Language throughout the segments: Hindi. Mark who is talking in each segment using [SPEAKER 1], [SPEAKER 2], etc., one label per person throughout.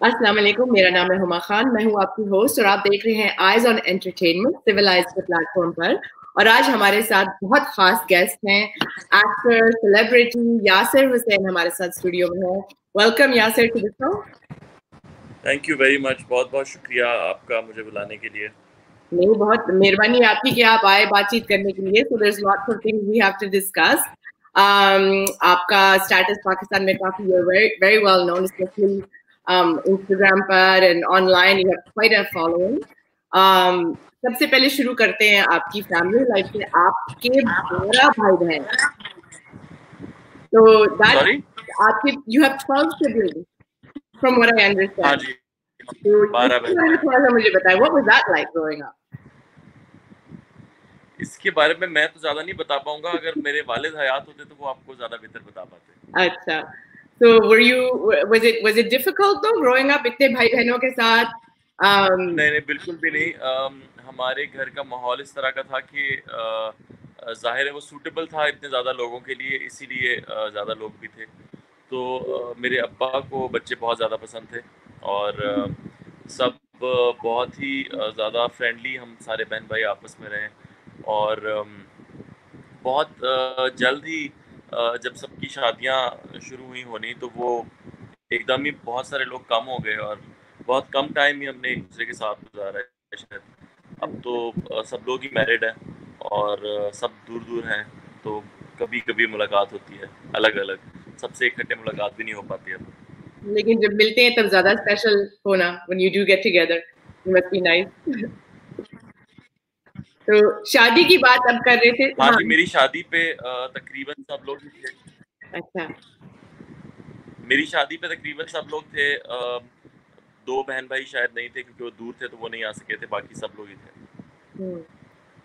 [SPEAKER 1] अस्सलाम वालेकुम, मेरा नाम है हुमा खान, मैं हूँ आपकी होस्ट और आप देख रहे हैं आइज़ ऑन एंटरटेनमेंट सिविलाइज्ड के प्लेटफॉर्म पर। और आज हमारे साथ बहुत खास गेस्ट हैं, एक्टर, सेलिब्रिटी यासिर हुसैन हमारे साथ स्टूडियो में है। Welcome Yasir to the show.
[SPEAKER 2] Thank you very much, बहुत बहुत शुक्रिया आपका मुझे बुलाने के लिए।
[SPEAKER 1] नहीं, बहुत मेहरबानी आपकी कि आप आए बातचीत करने के लिए। So there is lots of things we have to discuss. आपका स्टेटस पाकिस्तान में काफी very very well known, specially Instagram पर and online you have quite a following. सबसे पहले शुरू करते हैं आपकी फैमिली लाइफ से। आपके 12 भाई बहन, तो दैट
[SPEAKER 2] सॉरी?
[SPEAKER 1] आपके you have 12 siblings from what I
[SPEAKER 2] हाँ
[SPEAKER 1] अंडरस्टैंड।
[SPEAKER 2] जी,
[SPEAKER 1] तो
[SPEAKER 2] 12
[SPEAKER 1] इसके
[SPEAKER 2] बहन
[SPEAKER 1] बारे में
[SPEAKER 2] भाई।
[SPEAKER 1] थोड़ा सा मुझे बताएं, what was that like growing up?
[SPEAKER 2] इसके बारे में मैं तो ज़्यादा नहीं बता पाऊंगा, अगर मेरे वालिद हयात होते तो वो आपको ज़्यादा बेहतर बता पाते।
[SPEAKER 1] अच्छा, so was it difficult though growing up इतने भाई बहनों के साथ?
[SPEAKER 2] नहीं नहीं, बिल्कुल भी नहीं। हमारे घर का माहौल इस तरह का था कि जाहिर है वो सूटेबल था इतने ज़्यादा लोगों के लिए, इसीलिए ज़्यादा लोग भी थे। तो मेरे अब्बा को बच्चे बहुत ज़्यादा पसंद थे और सब बहुत ही ज़्यादा फ्रेंडली हम सारे बहन भाई आपस में रहे। और बहुत जल्द ही जब सबकी शादियां शुरू हुई होनी तो वो एकदम ही बहुत सारे लोग कम हो गए और बहुत कम टाइम ही हमने एक दूसरे के साथ गुजारा है शायद। अब तो सब लोग ही मैरिड हैं और सब दूर दूर हैं, तो कभी कभी मुलाकात होती है अलग अलग, सबसे इकट्ठे मुलाकात भी नहीं हो पाती अब।
[SPEAKER 1] लेकिन जब मिलते हैं तब ज्यादा स्पेशल होना, when you do get together, it must be nice. तो शादी की बात अब कर रहे थे,
[SPEAKER 2] हाँ
[SPEAKER 1] हाँ।
[SPEAKER 2] जी, मेरी शादी पे तकरीबन सब लोग ही थे।
[SPEAKER 1] अच्छा।
[SPEAKER 2] मेरी शादी पे तकरीबन सब लोग थे। दो बहन भाई शायद नहीं थे क्योंकि वो दूर थे तो वो नहीं आ सके थे, बाकी सब लोग ही थे।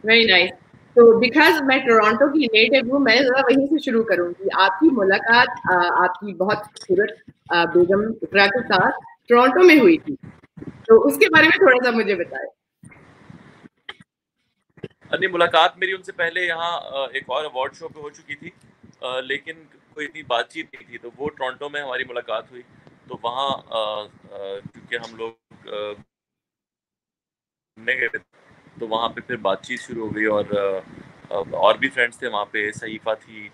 [SPEAKER 1] Very nice. तो बिकॉज मैं टोरंटो की नेटिव हूँ, मैं जरा वहीं से शुरू करूंगी। आपकी मुलाकात आपकी बहुत खूबसूरत बेगम इकरा के साथ टोरंटो में हुई थी, तो उसके बारे में थोड़ा सा मुझे बताएं।
[SPEAKER 2] नहीं, मुलाकात मेरी उनसे पहले यहाँ एक और अवार्ड शो पे हो चुकी थी, लेकिन कोई इतनी बातचीत नहीं थी, तो वो टोरंटो में हमारी मुलाकात हुई। तो वहाँ क्योंकि हम लोग घूमने गए थे तो वहाँ पे फिर बातचीत शुरू हो गई और भी फ्रेंड्स थे वहाँ पे। सहीफा थी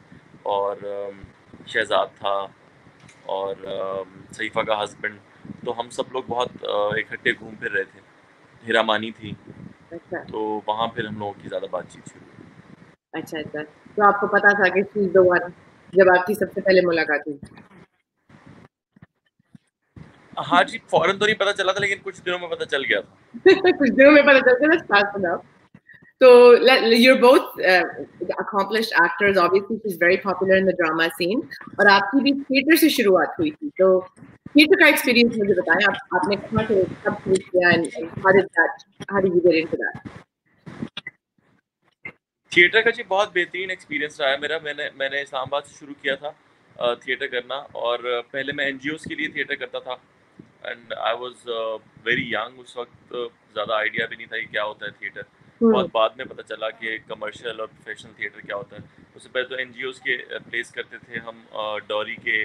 [SPEAKER 2] और शहजाद था और सहीफा का हस्बैंड। तो हम सब लोग बहुत इकट्ठे घूम फिर रहे थे। हिरामानी थी,
[SPEAKER 1] अच्छा
[SPEAKER 2] तो वहाँ फिर हम लोगों की ज़्यादा बातचीत शुरू हुई।
[SPEAKER 1] अच्छा अच्छा, तो आपको पता था कि शी इज द वन जब आपकी सबसे पहले मुलाकात हुई?
[SPEAKER 2] हाँ जी, फ़ौरन तो नहीं पता चला था लेकिन कुछ दिनों में पता चल गया था।
[SPEAKER 1] कुछ दिनों में पता चल गया, that's fast enough. So you're both accomplished actors. Obviously, she's very popular in the drama scene. और आपकी भी थिएटर से शुरुआत हुई थी, तो थिएटर का एक्सपीरियंस मुझे बताएं। आपने कहाँ से कब शुरू किया and how did you get into that?
[SPEAKER 2] Theatre का जी बहुत बेहतरीन एक्सपीरियंस रहा है मेरा। मैंने इस्लामाबाद से शुरू किया था थिएटर करना, और पहले मैं एनजीओज़ के लिए थिएटर करता था and I was very young. उस वक्त ज़्यादा आइडिया भी नहीं था कि क्या होता है थिएटर।
[SPEAKER 1] हम्म।
[SPEAKER 2] बहुत बाद में पता चला कि कमर्शियल और प्रोफेशनल थिएटर क्या होता है। उससे पहले तो एनजीओज़ के प्लेस करते थे हम, डॉरी के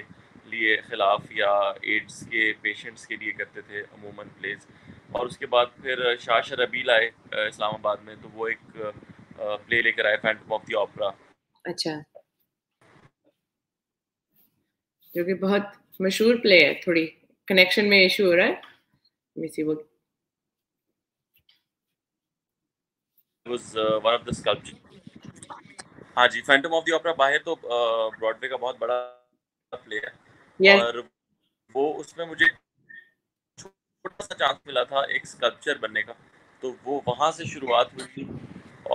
[SPEAKER 2] लिए ख़िलाफ़ या एड्स के पेशेंट्स के लिए करते थे अमूमन प्लेस। और उसके बाद फिर शाह शरबील आए इस्लामाबाद में, तो वो एक प्ले लेकर आए, फैंटम ऑफ द ओपेरा।
[SPEAKER 1] अच्छा, जो कि बहुत मशहूर प्ले है। थोड़ी कनेक्शन में इशू हो रहा है, मिसी वो।
[SPEAKER 2] Was one of the sculpture. हाँ जी, फैंटम ऑफ द ओपेरा बाहर तो ब्रॉडवे का बहुत बड़ा प्ले है।
[SPEAKER 1] यस।
[SPEAKER 2] और वो उसमें मुझे छोटा सा चांस मिला था एक स्कल्पचर बनने का, तो वो वहाँ से शुरुआत हुई थी।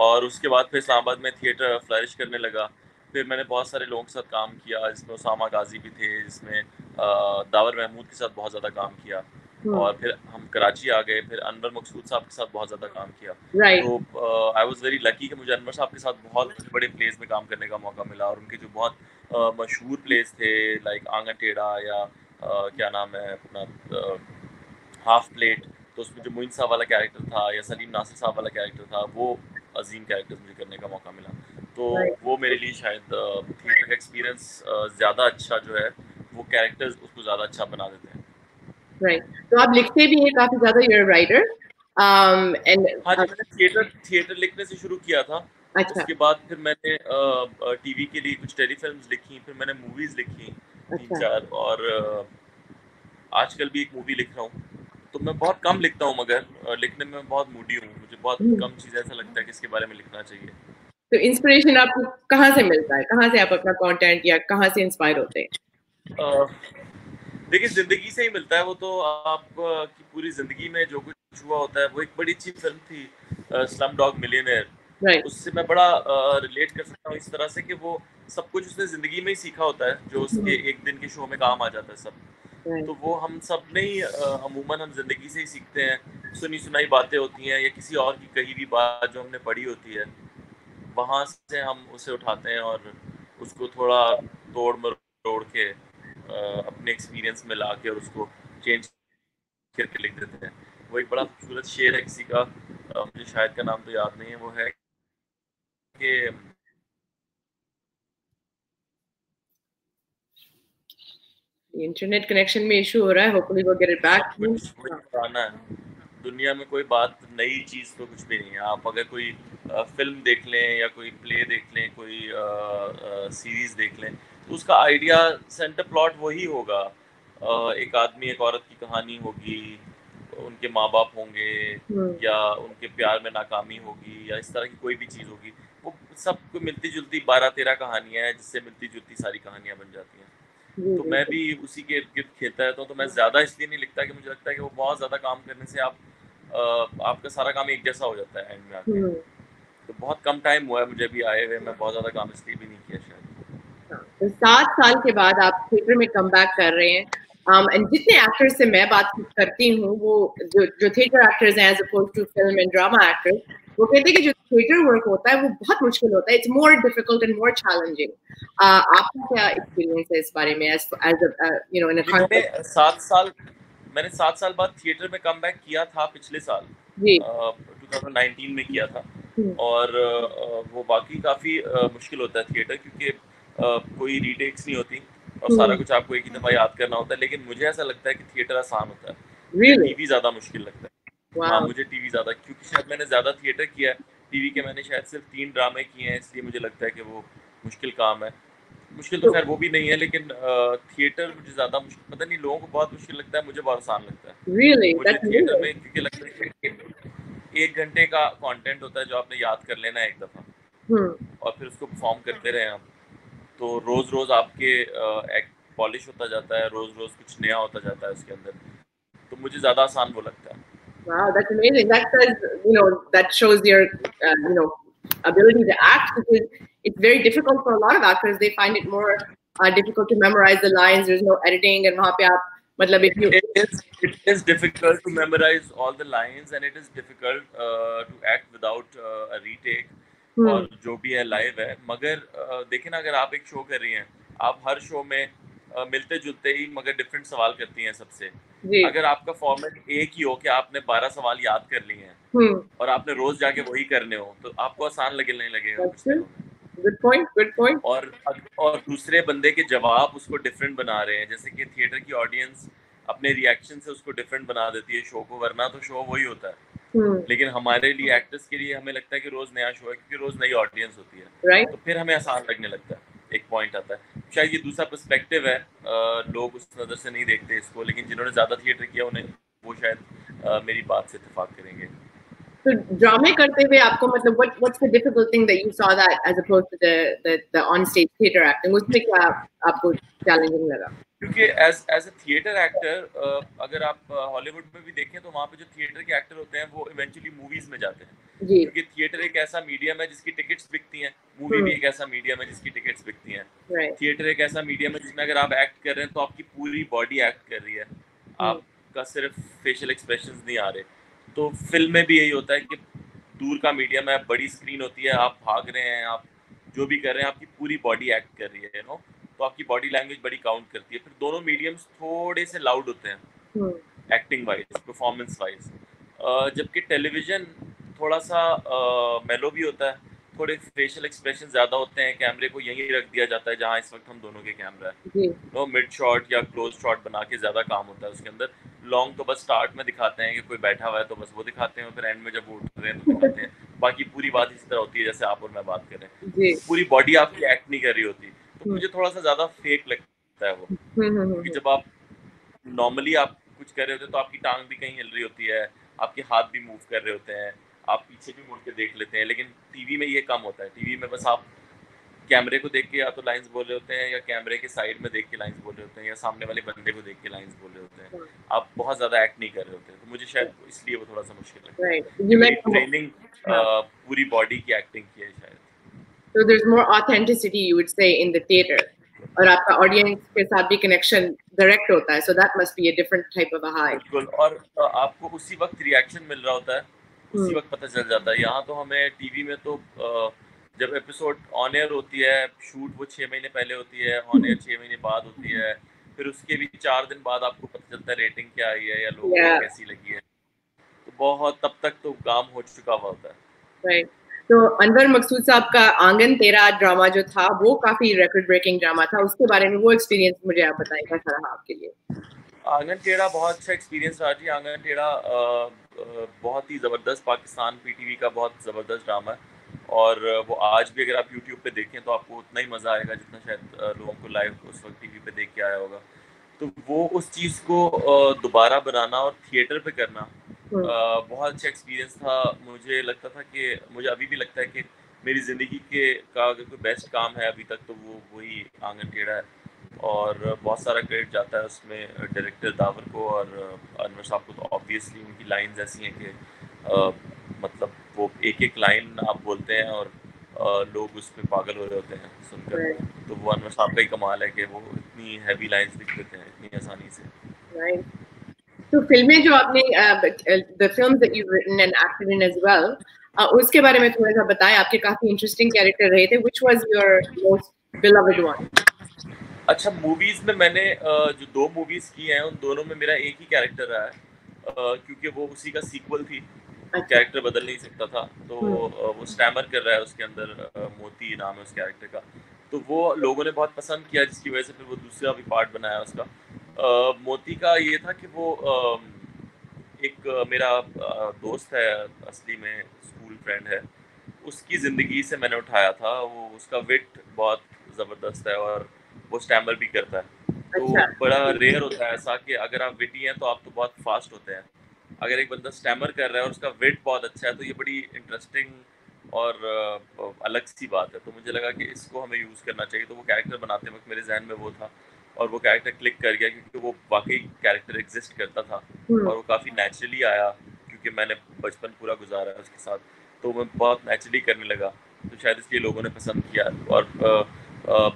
[SPEAKER 2] और उसके बाद फिर इस्लामाबाद में थिएटर फ्लरिश करने लगा। फिर मैंने बहुत सारे लोगों के साथ काम किया, जिसमें उसामा गाजी भी थे, जिसमें दावर महमूद के साथ बहुत ज़्यादा काम किया। और फिर हम कराची आ गए, फिर अनवर मकसूद साहब के साथ बहुत ज़्यादा काम किया।
[SPEAKER 1] राइट।
[SPEAKER 2] तो आई वाज़ वेरी लकी कि मुझे अनवर साहब के साथ बहुत बड़े प्लेस में काम करने का मौका मिला। और उनके जो बहुत मशहूर प्लेस थे लाइक आंगन टेढ़ा या क्या नाम है अपना, हाफ प्लेट, तो उसमें जो मोइन साहब वाला कैरेक्टर था या सलीम नासिर साहब वाला कैरेक्टर था, वो अजीम कैरेक्टर्स मुझे करने का मौका मिला। तो
[SPEAKER 1] राइट।
[SPEAKER 2] वो मेरे लिए शायद थिएटर का एक्सपीरियंस ज़्यादा अच्छा जो है, वो कैरेक्टर्स उसको ज़्यादा अच्छा बना देते हैं।
[SPEAKER 1] राइट, तो आप लिखते भी हैं काफी ज्यादा, यूर राइटर एंड
[SPEAKER 2] हाँ जी, मैंने थिएटर लिखने से शुरू किया था।
[SPEAKER 1] अच्छा
[SPEAKER 2] उसके बाद फिर मैंने टीवी के लिए कुछ टेलीफिल्म्स लिखी, फिर मैंने मूवीज लिखी
[SPEAKER 1] अच्छा
[SPEAKER 2] 3-4, और आजकल भी एक मूवी लिख रहा हूँ। तो मैं बहुत कम लिखता हूँ, मगर लिखने में मैं बहुत मूडी हूँ। मुझे बहुत कम चीज़ ऐसा लगता है कि इसके बारे में लिखना चाहिए।
[SPEAKER 1] तो इंस्पिरेशन आपको कहाँ से मिलता है, कहाँ से आप अपना कंटेंट या कहाँ से इंस्पायर होते हैं?
[SPEAKER 2] अ, देखिए, ज़िंदगी से ही मिलता है वो तो। आप की पूरी ज़िंदगी में जो कुछ हुआ होता है, वो एक बड़ी अच्छी फ़िल्म थी स्लम डॉग मिलियनेयर।
[SPEAKER 1] राइट
[SPEAKER 2] उससे मैं बड़ा रिलेट कर सकता हूँ इस तरह से कि वो सब कुछ उसने ज़िंदगी में ही सीखा होता है, जो उसके एक दिन के शो में काम आ जाता है सब। तो वो हम सब ने ही अमूमन हम ज़िंदगी से ही सीखते हैं। सुनी-सुनाई बातें होती हैं या किसी और की कही हुई बात जो हमने पढ़ी होती है, वहाँ से हम उसे उठाते हैं और उसको थोड़ा तोड़-मरोड़ के अपने एक्सपीरियंस में ला के और उसको चेंज करके लिख देते हैं। वो एक बड़ा खूबसूरत शेर है किसी का, मुझे शायद का नाम तो याद नहीं है, वो है कि
[SPEAKER 1] इंटरनेट कनेक्शन में इशू हो रहा है, होपफुली वो गेट इट
[SPEAKER 2] सब
[SPEAKER 1] बैक।
[SPEAKER 2] कुछ वही पुराना है। दुनिया में कोई बात नई चीज़ तो कुछ भी नहीं है। आप अगर कोई फ़िल्म देख लें या कोई प्ले देख लें, कोई सीरीज़ देख लें, तो उसका आइडिया, सेंटर प्लॉट वही होगा। एक आदमी एक औरत की कहानी होगी, उनके माँ-बाप होंगे, या उनके प्यार में नाकामी होगी, या इस तरह की कोई भी चीज़ होगी। वो सब मिलती-जुलती 12-13 कहानियाँ हैं, जिससे मिलती-जुलती सारी कहानियाँ बन जाती हैं।
[SPEAKER 1] जी
[SPEAKER 2] तो
[SPEAKER 1] जी
[SPEAKER 2] मैं भी उसी के इर्द-गिर्द खेलता रहता हूँ। तो मैं ज़्यादा इसलिए नहीं लिखता कि मुझे लगता है कि वो बहुत ज़्यादा काम करने से आपका सारा काम एक जैसा हो जाता है एंड में आके।
[SPEAKER 1] हम्म
[SPEAKER 2] तो बहुत कम टाइम हुआ है मुझे भी आए हुए, मैं बहुत ज़्यादा काम इसलिए भी नहीं किया शायद।
[SPEAKER 1] हाँ, तो 7 साल के बाद आप थिएटर में कम बैक कर रहे हैं। एंड जितने एक्टर्स से मैं बात करती हूँ, वो जो जो थिएटर एक्टर्स हैं as opposed to film and drama actors, वो कहते हैं कि जो थिएटर वर्क होता है वो बहुत मुश्किल होता है, it's more difficult and more challenging. आपका क्या एक्सपीरियंस है इस बारे में, as you know in a
[SPEAKER 2] जी,
[SPEAKER 1] कॉन्टेक्स्ट?
[SPEAKER 2] मैंने 7 साल बाद थिएटर में कमबैक किया था पिछले साल,
[SPEAKER 1] जी
[SPEAKER 2] 2019 में किया था।
[SPEAKER 1] हम्म,
[SPEAKER 2] और वो वाक़ई काफ़ी मुश्किल होता है थिएटर, क्योंकि कोई रीटेक्स नहीं होती और सारा कुछ आपको एक ही दफ़ा याद करना होता है। लेकिन मुझे ऐसा लगता है कि थिएटर आसान होता है। मुझे
[SPEAKER 1] रियली
[SPEAKER 2] टीवी ज़्यादा मुश्किल लगता है। हाँ,
[SPEAKER 1] वाओ
[SPEAKER 2] मुझे टीवी ज़्यादा, क्योंकि शायद मैंने ज़्यादा थिएटर किया है। टीवी के मैंने शायद सिर्फ़ 3 ड्रामे किए हैं, इसलिए मुझे लगता है कि वो मुश्किल काम है। मुश्किल तो
[SPEAKER 1] तो
[SPEAKER 2] खैर वो भी नहीं है, लेकिन थिएटर मुझे ज़्यादा मुश्किल, पता नहीं, लोगों को बहुत मुश्किल लगता है, मुझे बहुत आसान लगता
[SPEAKER 1] रियली
[SPEAKER 2] है। मुझे
[SPEAKER 1] दैट्स
[SPEAKER 2] थिएटर
[SPEAKER 1] अमेजिंग।
[SPEAKER 2] में क्योंकि लगता है कि 1 घंटे का कंटेंट होता है जो आपने याद कर लेना है एक दफ़ा,
[SPEAKER 1] हम्म
[SPEAKER 2] और फिर उसको परफॉर्म करते रहें आप। तो रोज़-रोज़ आपके एक्ट पॉलिश होता जाता है, रोज़-रोज़ कुछ नया होता जाता है उसके अंदर। तो मुझे ज़्यादा आसान वो लगता है।
[SPEAKER 1] Wow, that's amazing. That says, you know, that shows your, you know, ability to act, because it's very difficult for a lot of actors. They find it more difficult to memorize the lines. There's no editing, and वहाँ पे आप, मतलब if you,
[SPEAKER 2] It is difficult to memorize all the lines, and it is difficult to act without a retake,
[SPEAKER 1] hmm,
[SPEAKER 2] और जो भी है लाइव है। मगर देखिए ना, अगर आप एक शो कर रही हैं, आप हर शो में मिलते जुलते ही मगर डिफरेंट सवाल करती हैं सबसे।
[SPEAKER 1] जी,
[SPEAKER 2] अगर आपका फॉर्मेट एक ही हो कि आपने 12 सवाल याद कर लिए हैं
[SPEAKER 1] hmm,
[SPEAKER 2] और आपने रोज जाके वही करने हो, तो आपको आसान लगने लगेगा
[SPEAKER 1] that's
[SPEAKER 2] कुछ
[SPEAKER 1] true.
[SPEAKER 2] दिनों में।
[SPEAKER 1] Good point. Good point.
[SPEAKER 2] और दूसरे बंदे के जवाब उसको डिफरेंट बना रहे हैं, जैसे कि थिएटर की ऑडियंस अपने रिएक्शन से उसको डिफरेंट बना देती है शो को, वरना तो शो वही होता है।
[SPEAKER 1] Hmm,
[SPEAKER 2] लेकिन हमारे लिए, एक्टर्स के लिए, हमें लगता है कि रोज नया शो है, क्योंकि रोज नई ऑडियंस होती है।
[SPEAKER 1] right.
[SPEAKER 2] तो फिर हमें आसान लगने लगता है। एक पॉइंट आता है, शायद ये दूसरा पर्सपेक्टिव है, लोग उस नज़र से नहीं देखते इसको, लेकिन जिन्होंने ज़्यादा थिएटर किया उन्हें वो शायद मेरी बात से इत्तेफाक करेंगे।
[SPEAKER 1] So drama करते हुए आपको, मतलब what's the difficult thing that you saw that as opposed to the on stage theater acting? उसमें क्या आपको challenging लगा?
[SPEAKER 2] क्योंकि as as a theatre actor, अगर आप हॉलीवुड में भी देखें, तो वहाँ पे जो थिएटर के एक्टर होते हैं वो इवेंचुअली मूवीज में जाते हैं,
[SPEAKER 1] जी,
[SPEAKER 2] क्योंकि थिएटर एक ऐसा मीडियम है जिसकी टिकट्स बिकती हैं। मूवी
[SPEAKER 1] hmm,
[SPEAKER 2] भी एक ऐसा मीडियम है जिसकी टिकट्स बिकती हैं।
[SPEAKER 1] right.
[SPEAKER 2] थिएटर एक ऐसा मीडियम है जिसमें अगर आप एक्ट कर रहे हैं तो आपकी पूरी बॉडी एक्ट कर रही है,
[SPEAKER 1] Hmm,
[SPEAKER 2] आपका सिर्फ फेशियल एक्सप्रेशंस नहीं आ रहे। तो फिल्म में भी यही होता है कि दूर का मीडियम है, बड़ी स्क्रीन होती है, आप भाग रहे हैं, आप जो भी कर रहे हैं, आपकी पूरी बॉडी एक्ट कर रही है, तो आपकी बॉडी लैंग्वेज बड़ी काउंट करती है। फिर दोनों मीडियम्स थोड़े से लाउड होते हैं
[SPEAKER 1] hmm,
[SPEAKER 2] acting wise, performance wise. जबकि टेलीविज़न थोड़ा सा मेलो भी होता है, थोड़े फेशियल एक्सप्रेशन ज़्यादा होते हैं, कैमरे को यहीं रख दिया जाता है जहाँ इस वक्त हम दोनों के कैमरा है,
[SPEAKER 1] जी
[SPEAKER 2] तो मिड शॉट या क्लोज शॉट बना के ज़्यादा काम होता है उसके अंदर। लॉन्ग तो बस स्टार्ट में दिखाते हैं कि कोई बैठा हुआ है तो बस वो दिखाते हैं, और फिर एंड में जब वो उठ रहे हैं तो दिखाते हैं। बाकी पूरी बात इसी तरह होती है जैसे आप और मैं बात कर रहे हैं,
[SPEAKER 1] जी
[SPEAKER 2] पूरी बॉडी आपकी एक्ट नहीं कर रही होती, तो मुझे थोड़ा सा ज़्यादा फेक लगता है वो। क्योंकि जब आप नॉर्मली आप कुछ कर रहे होते हैं तो आपकी टांग भी कहीं हिल रही होती है, आपके हाथ भी मूव कर रहे होते हैं, आप पीछे भी मुड़ के देख लेते हैं, लेकिन टीवी में ये कम होता है। टीवी में बस आप कैमरे को देख के या तो लाइंस बोल रहे होते हैं, या कैमरे के साइड में देख के लाइंस बोल रहे होते हैं, या सामने वाले बंदे को देख के लाइंस बोल रहे होते हैं। आप बहुत ज़्यादा एक्ट नहीं कर रहे होते, तो मुझे शायद इसलिए वो थोड़ा सा मुश्किल लगता है
[SPEAKER 1] राइट
[SPEAKER 2] कि
[SPEAKER 1] यू
[SPEAKER 2] मेरी
[SPEAKER 1] लाइक
[SPEAKER 2] ट्रेनिंग पूरी बॉडी की एक्टिंग की है शायद।
[SPEAKER 1] so there's more authenticity you would say in the theater और आपका ऑडियंस के साथ भी कनेक्शन डायरेक्ट होता है, so that must be a different type of a high.
[SPEAKER 2] बिल्कुल, और आपको उसी वक्त रिएक्शन मिल रहा होता है, उसी वक्त पता चल जाता है। यहाँ तो हमें टीवी में तो जब एपिसोड ऑन एयर होती है, शूट वो 6 महीने पहले होती है, ऑन एयर 6 महीने बाद होती है, फिर उसके भी 4 दिन बाद आपको पता चलता है रेटिंग क्या आई है या लोगों को
[SPEAKER 1] Yeah,
[SPEAKER 2] कैसी लगी है। तो बहुत तब तक तो काम हो चुका हुआ होता है।
[SPEAKER 1] right. तो अनवर मकसूद साहब का आंगन तेरा ड्रामा जो था वो काफी रिकॉर्ड ब्रेकिंग ड्रामा था, उसके बारे में वो एक्सपीरियंस मुझे आप बताएं कैसा रहा आपके लिए?
[SPEAKER 2] आंगन टेढ़ा बहुत अच्छा एक्सपीरियंस रहा जी। आंगन टेढ़ा बहुत ही ज़बरदस्त पाकिस्तान पीटीवी का बहुत ज़बरदस्त ड्रामा है, और वो आज भी अगर आप यूट्यूब पे देखें तो आपको उतना ही मज़ा आएगा जितना शायद लोगों को लाइव उस वक्त टीवी पे देख के आया होगा। तो वो उस चीज़ को दोबारा बनाना और थिएटर पे करना बहुत अच्छा एक्सपीरियंस था। मुझे लगता था कि मुझे अभी भी लगता है कि मेरी ज़िंदगी के का अगर कोई बेस्ट काम है अभी तक तो वो वही आंगन टेढ़ा है, और बहुत सारा क्रेडिट जाता है उसमें डायरेक्टर दावर को और अनवर साहब को। तो ऑब्वियसली उनकी लाइंस ऐसी हैं कि मतलब वो एक एक लाइन आप बोलते हैं और लोग उस पर पागल हो रहे होते हैं सुनकर।
[SPEAKER 1] Right,
[SPEAKER 2] तो वो अनवर साहब का ही कमाल है कि वो इतनी हैवी लाइंस लिख देते हैं इतनी आसानी से।
[SPEAKER 1] right. तो फिल्में जो आपने the films that you've written and acted in as well, उसके बारे में थोड़ा सा बताएं। आपके काफी इंटरेस्टिंग कैरेक्टर रहे थे. Which was your most beloved one?
[SPEAKER 2] अच्छा, मूवीज में मैंने जो 2 मूवीज की हैं उन दोनों में मेरा एक ही कैरेक्टर रहा है, क्योंकि वो उसी का सीक्वल थी, तो
[SPEAKER 1] अच्छा.
[SPEAKER 2] कैरेक्टर बदल नहीं सकता था। तो वो स्टैमर कर रहा है उसके अंदर, मोती नाम है उस कैरेक्टर का। तो वो लोगों ने बहुत पसंद किया जिसकी वजह से फिर वो दूसरा भी पार्ट बनाया उसका। मोती का ये था कि वो एक मेरा दोस्त है, असली में स्कूल फ्रेंड है, उसकी ज़िंदगी से मैंने उठाया था। वो उसका विट बहुत ज़बरदस्त है और वो स्टैमर भी करता है। तो
[SPEAKER 1] अच्छा.
[SPEAKER 2] बड़ा रेयर होता है ऐसा कि अगर आप विटी हैं तो आप तो बहुत फास्ट होते हैं। अगर एक बंदा स्टैमर कर रहा है और उसका विट बहुत अच्छा है तो ये बड़ी इंटरेस्टिंग और अलग सी बात है। तो मुझे लगा कि इसको हमें यूज़ करना चाहिए। तो वो कैरेक्टर बनाते वक्त मेरे जहन में वो था, और वो कैरेक्टर क्लिक कर गया क्योंकि वो वाकई कैरेक्टर एग्जिस्ट करता था और वो काफ़ी नेचुरली आया, क्योंकि मैंने बचपन पूरा गुजारा है उसके साथ, तो मैं बहुत नेचुरली करने लगा। तो शायद इसलिए लोगों ने पसंद किया, और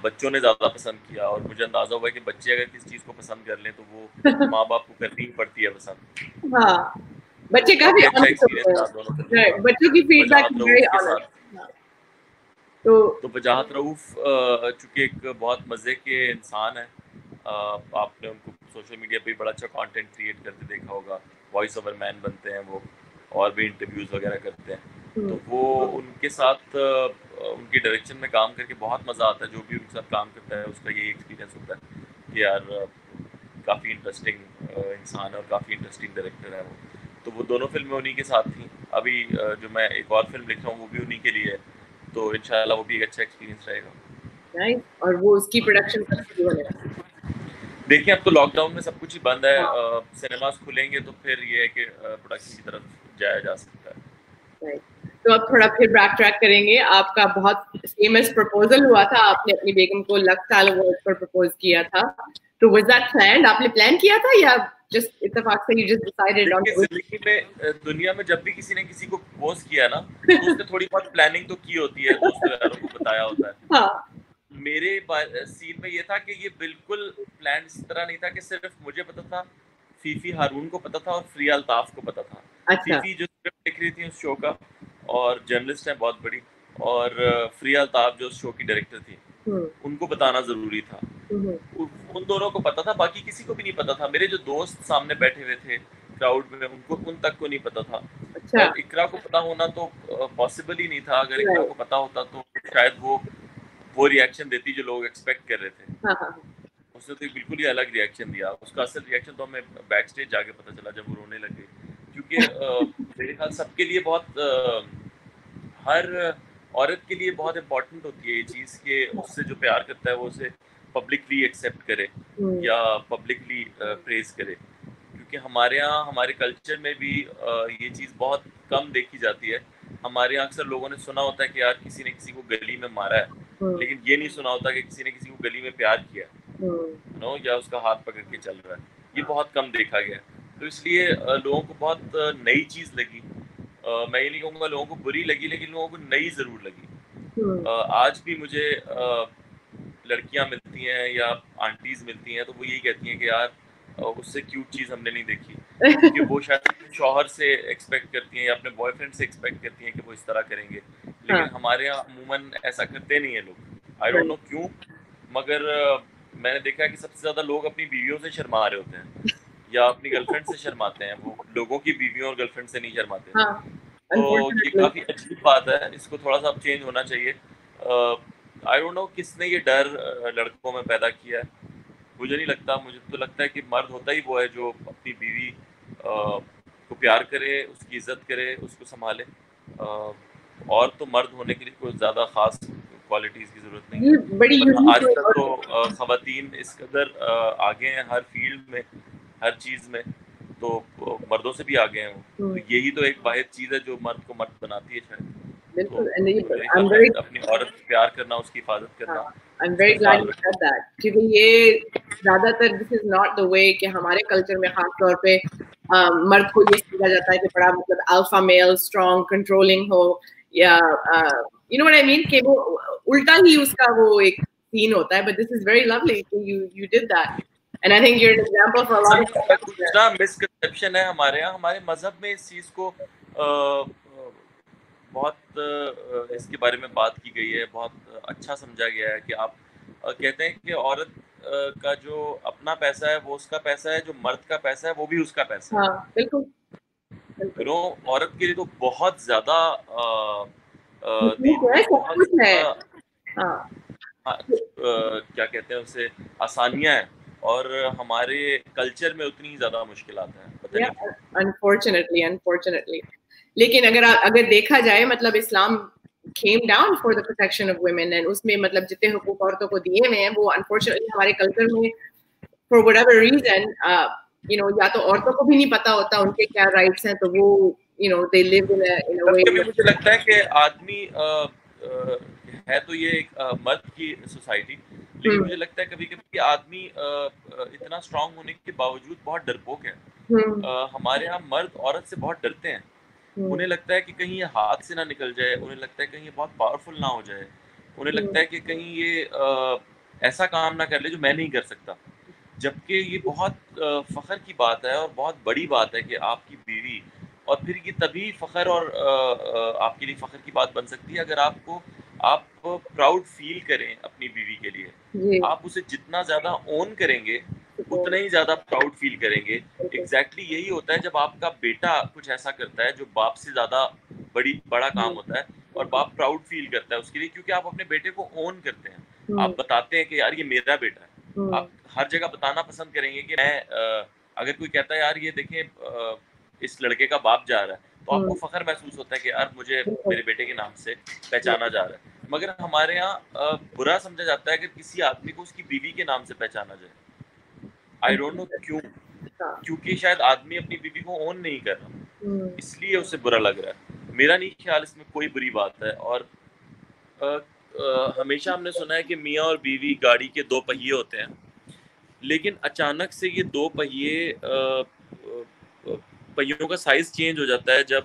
[SPEAKER 2] बच्चों ने ज़्यादा पसंद किया। और मुझे अंदाज़ा हुआ कि बच्चे अगर किसी चीज़ को पसंद कर लें तो वो माँ बाप को करनी ही पड़ती है पसंद।
[SPEAKER 1] हाँ, बच्चे
[SPEAKER 2] तो
[SPEAKER 1] काफी
[SPEAKER 2] काफ़ी अच्छा
[SPEAKER 1] ऑनेस्ट होते
[SPEAKER 2] एक्सपीरियंस
[SPEAKER 1] हैं.
[SPEAKER 2] था दोनों फिल्मों
[SPEAKER 1] Right,
[SPEAKER 2] का।
[SPEAKER 1] बच्चों की फीडबैक
[SPEAKER 2] वजाहत
[SPEAKER 1] वेरी
[SPEAKER 2] रऊफ के
[SPEAKER 1] ऑनेस्ट.
[SPEAKER 2] साथ।
[SPEAKER 1] तो
[SPEAKER 2] तो वजाहत रऊफ चूँकि एक बहुत मज़े के इंसान है, आपने उनको सोशल मीडिया पे बड़ा अच्छा कंटेंट क्रिएट करते देखा होगा। वॉइस ओवर मैन बनते हैं वो, और भी इंटरव्यूज़ वगैरह करते हैं। तो वो उनके साथ उनकी डायरेक्शन में काम करके बहुत मज़ा आता है। जो भी उनके साथ काम करता है उसका यही एक्सपीरियंस होता है कि यार काफ़ी इंटरेस्टिंग इंसान है और काफ़ी इंटरेस्टिंग डायरेक्टर है वो। तो वो दोनों फिल्में उन्हीं के साथ थी। अभी जो मैं एक और फिल्म लिख रहा हूँ वो भी उन्हीं के लिए है, तो इंशाल्लाह वो भी एक अच्छा एक्सपीरियंस रहेगा।
[SPEAKER 1] नाइस. और वो उसकी प्रोडक्शन कब शुरू होने वाली
[SPEAKER 2] देखिए, अब तो लॉकडाउन में सब कुछ ही बंद है।
[SPEAKER 1] है?
[SPEAKER 2] सिनेमास खुलेंगे तो फिर ये है कि प्रोडक्शन की तरफ जाया जा सकता है।
[SPEAKER 1] राइट. तो अब थोड़ा फिर बैक ट्रैक करेंगे. आपका बहुत फेमस प्रपोजल हुआ था, आपने अपनी बेगम को लखसाल अवार्ड पर प्रपोज किया था. तो वाज दैट प्लान्ड? आपने प्लान किया था या जस्ट इत्तेफाक से यू जस्ट डिसाइडेड ऑन?
[SPEAKER 2] देखिए, जिंदगी में दुनिया में जब भी किसी ने किसी को प्रपोज किया ना तो उसने थोड़ी बहुत प्लानिंग तो की होती है, दोस्तों यारों को बताया होता है।
[SPEAKER 1] हाँ.
[SPEAKER 2] मेरे सीन में ये था कि ये बिल्कुल प्लान इस तरह नहीं था कि सिर्फ मुझे पता था, फीफी हारून को पता था और फ्रिया अल्ताफ को पता था।
[SPEAKER 1] अच्छा.
[SPEAKER 2] फीफी जो स्क्रिप्ट लिख रही थी उस शो का और जर्नलिस्ट है बहुत बड़ी, और फ्रिया अल्ताफ जो उस शो की डायरेक्टर थी, उनको बताना ज़रूरी था। उन दोनों को पता था, बाकी किसी को भी नहीं पता था। मेरे जो दोस्त सामने बैठे हुए थे क्राउड में उनको उन तक को नहीं पता था।
[SPEAKER 1] अच्छा,
[SPEAKER 2] और इकरा को पता होना तो पॉसिबल ही नहीं था। अगर इकरा को पता होता तो शायद वो रिएक्शन देती जो लोग एक्सपेक्ट कर रहे थे।
[SPEAKER 1] हाँ हाँ
[SPEAKER 2] उसने तो बिल्कुल ही अलग रिएक्शन दिया। उसका असल रिएक्शन तो हमें बैक स्टेज जाके पता चला जब वो रोने लगे, क्योंकि मेरे ख्याल सबके लिए बहुत हर औरत के लिए बहुत इम्पोर्टेंट होती है ये चीज़ कि उससे जो प्यार करता है वो उसे पब्लिकली एक्सेप्ट करे या पब्लिकली प्रेज करे, क्योंकि हमारे यहाँ हमारे कल्चर में भी ये चीज़ बहुत कम देखी जाती है। हमारे यहाँ अक्सर लोगों ने सुना होता है कि यार किसी ने किसी को गली में मारा है, लेकिन ये नहीं सुना होता कि किसी ने किसी को गली में प्यार किया नो, या उसका हाथ पकड़ के चल रहा है। ये बहुत कम देखा गया है। तो इसलिए लोगों को बहुत नई चीज़ लगी। मैं ये नहीं कहूँगा लोगों को बुरी लगी, लेकिन लोगों को नई ज़रूर लगी। आज भी मुझे लड़कियां मिलती हैं या आंटीज मिलती हैं तो वो यही कहती हैं कि यार उससे क्यूट चीज़ हमने नहीं देखी, क्योंकि वो शायद शौहर से एक्सपेक्ट करती हैं या अपने बॉयफ्रेंड से एक्सपेक्ट करती हैं कि वो इस तरह करेंगे, लेकिन हमारे यहाँ अमूमन ऐसा करते नहीं है लोग। आई डोंट नो क्यों, मगर मैंने देखा है कि सबसे ज़्यादा लोग अपनी बीवियों से शर्मा रहे होते हैं या अपनी गर्लफ्रेंड से शर्माते हैं, वो लोगों की बीवियों और गर्लफ्रेंड से नहीं शर्माते। तो ये काफ़ी अजीब बात है, इसको थोड़ा सा अब चेंज होना चाहिए। आई डोंट नो किसने ये डर लड़कों में पैदा किया है, मुझे नहीं लगता। मुझे तो लगता है कि मर्द होता ही वो है जो अपनी बीवी को प्यार करे, उसकी इज्जत करे, उसको संभाले। और तो मर्द होने के लिए कोई ज़्यादा ख़ास क्वालिटीज़ की ज़रूरत नहीं है, वरना आजकल तो ख़वातीन इस कदर आगे हैं हर फील्ड में, हर चीज़ में, तो मर्दों से भी आगे हैं वो। तो यही तो एक वाहिद चीज़ है जो मर्द को मर्द बनाती है शायद। तो अपनी औरत से प्यार करना, उसकी हिफाजत करना।
[SPEAKER 1] I'm very glad you said that, क्योंकि ये ज़्यादातर this is not the way कि हमारे कल्चर में खास तौर पे मर्द को ये समझा जाता है कि बड़ा मतलब अल्फा मेल, स्ट्रॉन्ग, कंट्रोलिंग हो, या you know what I mean, कि वो उल्टा ही उसका वो एक सीन होता है। But this is very lovely कि you did that, and I think you're an example for a lot of
[SPEAKER 2] कुछ ना मिसकंसेप्शन है हमारे यहाँ, हमारे मजहब में इस चीज़ को बहुत इसके बारे में बात की गई है, बहुत अच्छा समझा गया है कि आप कहते हैं कि औरत का जो अपना पैसा है वो उसका पैसा है, जो मर्द का पैसा है वो भी उसका पैसा है।
[SPEAKER 1] हाँ, बिल्कुल।
[SPEAKER 2] तो औरत के लिए तो बहुत ज़्यादा क्या कहते हैं उसे, आसानियाँ हैं, और हमारे कल्चर में उतनी ही ज़्यादा मुश्किलात हैं।
[SPEAKER 1] Unfortunately. लेकिन अगर देखा जाए, मतलब इस्लाम came down for the protection of women, and उसमें मतलब जितने हुकूक औरतों को दिए हुए हैं वो unfortunately हमारे कल्चर में for whatever reason you know, या तो औरतों को भी नहीं पता होता उनके क्या राइट्स हैं, तो वो you know they live in a way।
[SPEAKER 2] मुझे लगता है कि आदमी है तो ये एक मर्द की सोसाइटी, लेकिन मुझे लगता है कभी-कभी आदमी इतना स्ट्रांग होने के बावजूद बहुत डरपोक है। हमारे यहाँ मर्द औरत से बहुत डरते हैं। उन्हें लगता है कि कहीं ये हाथ से ना निकल जाए, उन्हें लगता है कहीं ये बहुत पावरफुल ना हो जाए, उन्हें लगता है कि कहीं ये ऐसा काम ना कर ले जो मैं नहीं कर सकता। जबकि ये बहुत फ़ख्र की बात है और बहुत बड़ी बात है कि आपकी बीवी, और फिर ये तभी फ़ख्र और आपके लिए फ़ख्र की बात बन सकती है अगर आप प्राउड फील करें अपनी बीवी के लिए। आप उसे जितना ज़्यादा ओन करेंगे उतना ही ज़्यादा प्राउड फील करेंगे। एग्जैक्टली यही होता है जब आपका बेटा कुछ ऐसा करता है जो बाप से ज़्यादा बड़ा काम होता है, और बाप प्राउड फील करता है उसके लिए, क्योंकि आप अपने बेटे को ओन करते हैं। आप बताते हैं कि यार ये मेरा बेटा है। आप हर जगह बताना पसंद करेंगे कि मैं अगर कोई कहता है यार ये देखें इस लड़के का बाप जा रहा है, तो आपको फ़ख्र महसूस होता है कि यार मुझे मेरे बेटे के नाम से पहचाना जा रहा है। मगर हमारे यहाँ बुरा समझा जाता है कि किसी आदमी को उसकी बीवी के नाम से पहचाना जाए। आई डोंट नो क्यों, क्योंकि शायद आदमी अपनी बीवी को ओन नहीं कर रहा, इसलिए उसे बुरा लग रहा है। मेरा नहीं ख्याल इसमें कोई बुरी बात है। और हमेशा हमने सुना है कि मियाँ और बीवी गाड़ी के दो पहिए होते हैं, लेकिन अचानक से ये दो पहियों का साइज चेंज हो जाता है जब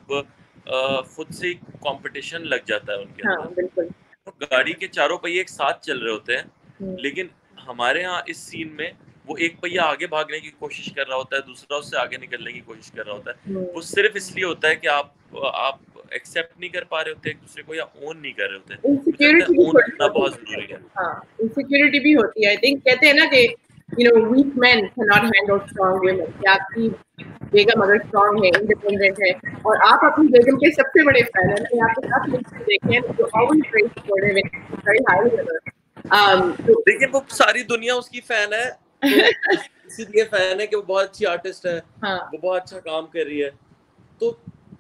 [SPEAKER 2] खुद से कंपटीशन लग जाता है उनके अंदर। तो गाड़ी के चारों पहिए एक साथ चल रहे होते हैं, लेकिन हमारे यहाँ इस सीन में वो एक पहिया आगे भागने की कोशिश कर रहा होता है, दूसरा उससे आगे निकलने की कोशिश कर रहा होता है। वो सिर्फ इसलिए होता है कि आप एक्सेप्ट नहीं कर पा रहे होते एक दूसरे को, या ओन नहीं कर रहे होते।
[SPEAKER 1] इनसिक्योरिटी
[SPEAKER 2] ओन करना बहुत जरूरी है।
[SPEAKER 1] इनसिक्योरिटी भी होती है। आई थिंक कहते हैं ना कि you know weak men cannot handle strong women, कि आपकी बेगम अगर स्ट्रॉन्ग है, इंडिपेंडेंट है, और आप अपनी बेगम के सबसे बड़े फैन हैं, मैंने आपके साथ इंटरव्यू देखे हैं, you always very supportive and very highly of her.
[SPEAKER 2] देखिए वो सारी दुनिया उसकी फैन है, तो इसीलिए फैन है कि वो बहुत अच्छी आर्टिस्ट है, वो बहुत अच्छा काम कर रही है, तो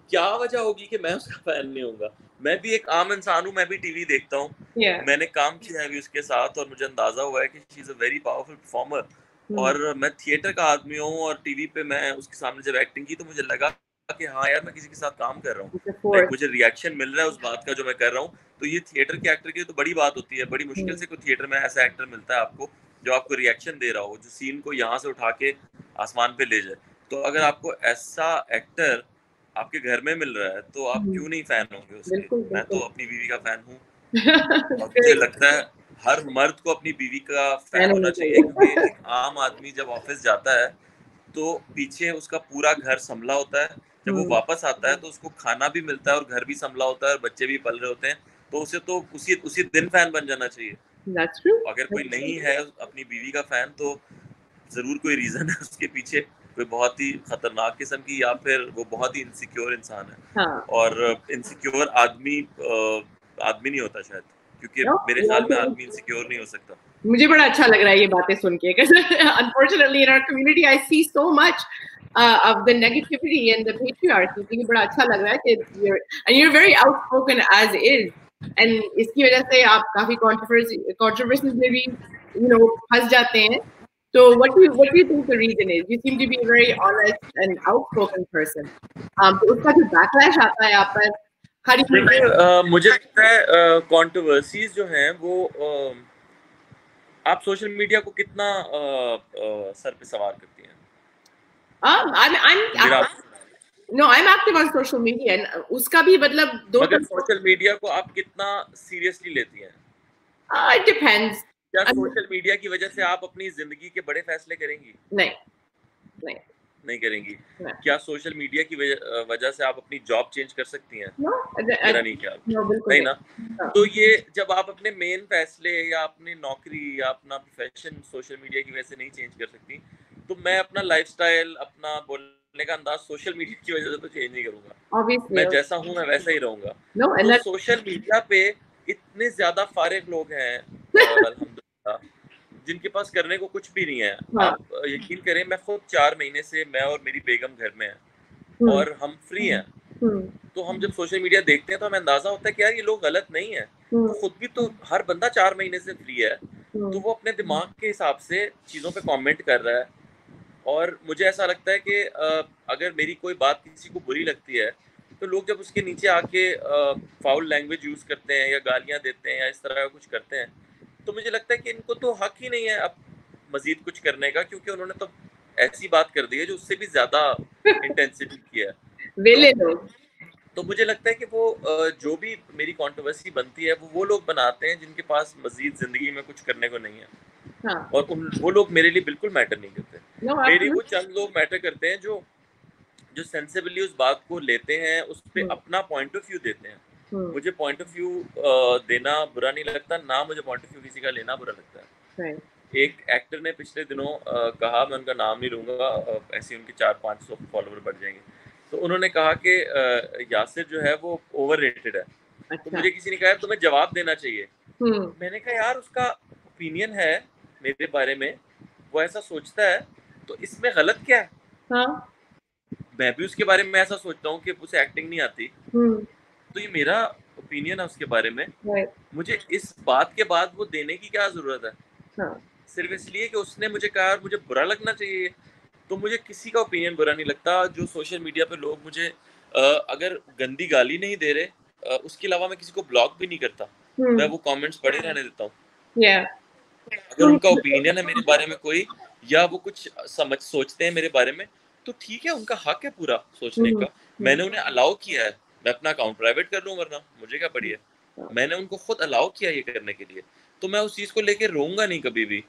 [SPEAKER 2] क्या वजह होगी कि मैं उसका फैन नहीं होऊंगा? मैं भी एक आम इंसान हूँ, मैं भी टीवी देखता हूँ, मैंने काम किया है भी उसके साथ, और मुझे अंदाजा हुआ है कि she is a very powerful performer, और मैं थिएटर का आदमी हूँ, और टीवी पे मैं उसके सामने जब एक्टिंग की तो मुझे लगा कि हाँ यार मैं किसी के साथ काम कर रहा हूँ, लाइक मुझे रिएक्शन मिल रहा है उस बात का जो मैं कर रहा हूँ, तो ये थिएटर के एक्टर के लिए तो बड़ी बात होती है, बड़ी मुश्किल से कोई थिएटर में ऐसा एक्टर मिलता है आपको जो आपको रिएक्शन दे रहा हो, जो सीन को यहाँ से उठा के आसमान पे ले जाए। तो अगर आपको ऐसा एक्टर आपके घर में मिल रहा है तो आप क्यों नहीं फैन होंगे उसके? मैं तो अपनी बीवी का फैन हूँ, और मुझे लगता है हर मर्द को अपनी बीवी का फैन होना चाहिए, क्योंकि एक आम आदमी जब ऑफिस जाता है तो पीछे उसका पूरा घर संभला होता है, जब वो वापस आता है तो उसको खाना भी मिलता है और घर भी संभला होता है और बच्चे भी पल रहे होते हैं, तो उसे तो उसी उसी दिन फैन बन जाना चाहिए।
[SPEAKER 1] That's true.
[SPEAKER 2] अगर कोई नहीं है अपनी बीवी का फैन तो जरूर कोई रीजन है उसके पीछे, कोई बहुत ही खतरनाक किस्म की, या फिर वो बहुत ही इनसिक्योर इंसान है।
[SPEAKER 1] हाँ.
[SPEAKER 2] और इनसिक्योर आदमी आदमी नहीं होता शायद, क्योंकि मेरे ख्याल में आदमी इनसिक्योर नहीं हो सकता।
[SPEAKER 1] मुझे बड़ा अच्छा लग रहा है ये बातें सुन के, unfortunately in our community I see so much of the negativity and the patriarchy. मुझे बड़ा अच्छा लग रहा है कि you're very outspoken as is, and इसकी वजह से आप काफी controversies में भी फंस जाते हैं। So what do you think the reason is? You seem to be a very honest and outspoken person. तो उसका जो backlash आता है आप पर, how do you
[SPEAKER 2] देखिए मुझे लगता है कंट्रोवर्सीज जो हैं वो आप सोशल मीडिया को कितना सर पे सवार करती हैं?
[SPEAKER 1] I'm active on social media, and उसका भी मतलब दो
[SPEAKER 2] मगर सोशल मीडिया को आप कितना सीरियसली लेती हैं?
[SPEAKER 1] It depends.
[SPEAKER 2] क्या सोशल मीडिया की वजह से आप अपनी जिंदगी के बड़े फैसले करेंगी?
[SPEAKER 1] नहीं
[SPEAKER 2] करेंगी। क्या सोशल मीडिया की वजह से आप अपनी जॉब चेंज कर सकती हैं? मेरा नहीं ख्याल। नहीं ना? तो ये जब आप अपने मेन फैसले या अपनी नौकरी या अपना प्रोफेशन सोशल मीडिया की वजह से नहीं चेंज कर सकती, तो मैं अपना लाइफस्टाइल, अपना बोलने का अंदाज सोशल मीडिया की वजह से तो चेंज नहीं करूंगा। मैं जैसा हूँ मैं वैसा ही रहूंगा। तो सोशल मीडिया पे इतने ज्यादा फारिग लोग हैं अल्हम्दुलिल्लाह, जिनके पास करने को कुछ भी नहीं है। आप यकीन करें, मैं खुद 4 महीने से मैं और मेरी बेगम घर में हैं और हम फ्री हैं। तो हम जब सोशल मीडिया देखते हैं तो हमें अंदाजा होता है कि यार ये लोग गलत नहीं है। वो खुद भी तो, हर बंदा 4 महीने से फ्री है, तो वो अपने दिमाग के हिसाब से चीज़ों पे कमेंट कर रहा है। और मुझे ऐसा लगता है कि अगर मेरी कोई बात किसी को बुरी लगती है तो लोग जब उसके नीचे आके फाउल लैंग्वेज यूज़ करते हैं या गालियाँ देते हैं या इस तरह का कुछ करते हैं, तो मुझे लगता है कि इनको तो हक ही नहीं है अब मजीद कुछ करने का, क्योंकि उन्होंने तो ऐसी बात कर दी है जो उससे भी ज्यादा इंटेंसिटी की है।
[SPEAKER 1] वेले लोग।
[SPEAKER 2] तो मुझे लगता है कि वो जो भी मेरी कंट्रोवर्सी बनती है वो लोग बनाते हैं जिनके पास मजीद जिंदगी में कुछ करने को नहीं है। हाँ। और वो लोग मेरे लिए बिल्कुल मैटर नहीं करते। मेरे वो चंद लोग मैटर करते हैं जो सेंसिबली उस बात को लेते हैं, उस पे अपना पॉइंट ऑफ व्यू देते हैं। मुझे पॉइंट ऑफ व्यू देना बुरा नहीं लगता, ना मुझे पॉइंट ऑफ व्यू किसी का लेना बुरा लगता है। एक एक्टर ने पिछले दिनों कहा, मैं उनका नाम नहीं लूंगा, ऐसे उनके 400-500 फॉलोवर बढ़ जाएंगे, तो उन्होंने कहा कि यासिर जो है वो ओवररेटेड है। अच्छा। तो मुझे किसी ने कहा तुम्हें जवाब देना चाहिए। मैंने कहा यार उसका ओपिनियन है मेरे बारे में, वो ऐसा सोचता है, तो इसमें गलत क्या है? हाँ। मैं भी उसके बारे में ऐसा सोचता हूँ कि उसे एक्टिंग नहीं आती, तो ये मेरा ओपिनियन है उसके बारे में। मुझे इस बात के बाद वो देने की क्या जरूरत है? हाँ। सिर्फ इसलिए कि उसने मुझे कहा मुझे बुरा लगना चाहिए। तो मुझे किसी का ओपिनियन बुरा नहीं लगता। जो सोशल मीडिया पे लोग मुझे अगर गंदी गाली नहीं दे रहे, उसके अलावा मैं किसी को ब्लॉक भी नहीं करता, मैं वो कमेंट्स पढ़े रहने देता हूँ। अगर उनका ओपिनियन है मेरे बारे में कोई, या वो कुछ सोचते हैं मेरे बारे में, तो ठीक है, उनका हक है पूरा सोचने का। मैंने उन्हें अलाउ किया है, मैं अपना अकाउंट प्राइवेट कर लूं, वरना मुझे क्या पड़ी है। मैंने उनको खुद अलाउ किया ये करने के लिए, तो मैं उस चीज को लेके रोऊंगा नहीं कभी भी।